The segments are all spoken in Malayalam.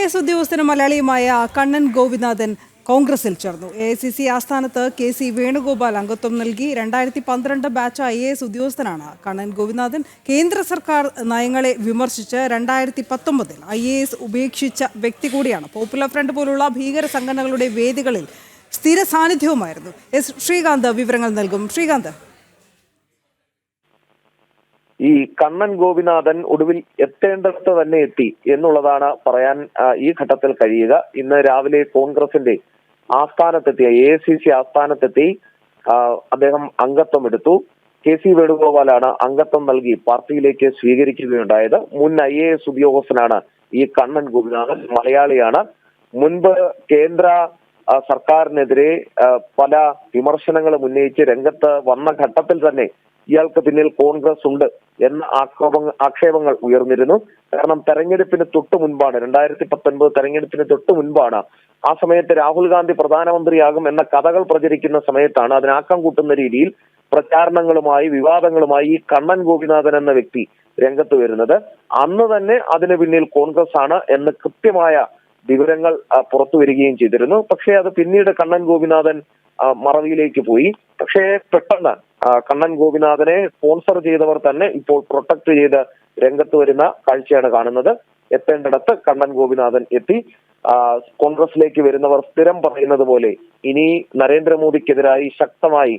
IAS ഉദ്യോഗസ്ഥനും മലയാളിയുമായ കണ്ണൻ ഗോപിനാഥൻ കോൺഗ്രസിൽ ചേർന്നു. AICC ആസ്ഥാനത്ത് KC വേണുഗോപാൽ അംഗത്വം നൽകി. 2012 ബാച്ച് IAS ഉദ്യോഗസ്ഥനാണ് കണ്ണൻ ഗോപിനാഥൻ. കേന്ദ്ര സർക്കാർ നയങ്ങളെ വിമർശിച്ച് 2019 IAS ഉപേക്ഷിച്ച വ്യക്തി കൂടിയാണ്. പോപ്പുലർ ഫ്രണ്ട് പോലുള്ള ഭീകര സംഘടനകളുടെ വേദികളിൽ സ്ഥിര സാന്നിധ്യവുമായിരുന്നു. ശ്രീകാന്ത് വിവരങ്ങൾ നൽകും. ശ്രീകാന്ത്, ഈ കണ്ണൻ ഗോപിനാഥൻ ഒടുവിൽ എത്തേണ്ടടുത്ത് തന്നെ എത്തി എന്നുള്ളതാണ് പറയാൻ ഈ ഘട്ടത്തിൽ കഴിയുക. ഇന്ന് രാവിലെ കോൺഗ്രസിന്റെ ആസ്ഥാനത്തെത്തിയ AICC ആസ്ഥാനത്തെത്തി അദ്ദേഹം അംഗത്വം എടുത്തു. KC വേണുഗോപാലാണ് അംഗത്വം നൽകി പാർട്ടിയിലേക്ക് സ്വീകരിക്കുകയുണ്ടായത്. മുൻ IAS ഉദ്യോഗസ്ഥനാണ് ഈ കണ്ണൻ ഗോപിനാഥൻ, മലയാളിയാണ്. മുൻപ് കേന്ദ്ര സർക്കാരിനെതിരെ പല വിമർശനങ്ങളും ഉന്നയിച്ച് രംഗത്ത് വന്ന ഘട്ടത്തിൽ തന്നെ ഇയാൾക്ക് പിന്നിൽ കോൺഗ്രസ് ഉണ്ട് എന്ന ആക്ഷേപങ്ങൾ ഉയർന്നിരുന്നു. കാരണം തെരഞ്ഞെടുപ്പിന് തൊട്ട് മുൻപാണ്, 2019 തെരഞ്ഞെടുപ്പിന് തൊട്ട് മുൻപാണ്, ആ സമയത്ത് രാഹുൽ ഗാന്ധി പ്രധാനമന്ത്രിയാകും എന്ന കഥകൾ പ്രചരിക്കുന്ന സമയത്താണ് അതിനാക്കം കൂട്ടുന്ന രീതിയിൽ പ്രചാരണങ്ങളുമായി വിവാദങ്ങളുമായി ഈ കണ്ണൻ ഗോപിനാഥൻ എന്ന വ്യക്തി രംഗത്ത് വരുന്നത്. അന്ന് തന്നെ അതിന് പിന്നിൽ കോൺഗ്രസ് ആണ് എന്ന് കൃത്യമായ വിവരങ്ങൾ പുറത്തു വരികയും ചെയ്തിരുന്നു. പക്ഷേ അത് പിന്നീട് കണ്ണൻ ഗോപിനാഥൻ മറവിയിലേക്ക് പോയി. പക്ഷേ പെട്ടെന്ന് കണ്ണൻ ഗോപിനാഥനെ സ്പോൺസർ ചെയ്തവർ തന്നെ ഇപ്പോൾ പ്രൊട്ടക്ട് ചെയ്ത് രംഗത്ത് വരുന്ന കാഴ്ചയാണ് കാണുന്നത്. എത്തേണ്ടിടത്ത് കണ്ണൻ ഗോപിനാഥൻ എത്തി. കോൺഗ്രസിലേക്ക് വരുന്നവർ സ്ഥിരം പറയുന്നത് പോലെ ഇനി നരേന്ദ്രമോദിക്കെതിരായി ശക്തമായി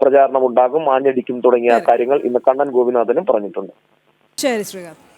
പ്രചാരണം ഉണ്ടാകും, ആഞ്ഞടിക്കും തുടങ്ങിയ കാര്യങ്ങൾ ഇന്ന് കണ്ണൻ ഗോപിനാഥനും പറഞ്ഞിട്ടുണ്ട്. ശരി ശ്രീകാന്ത്.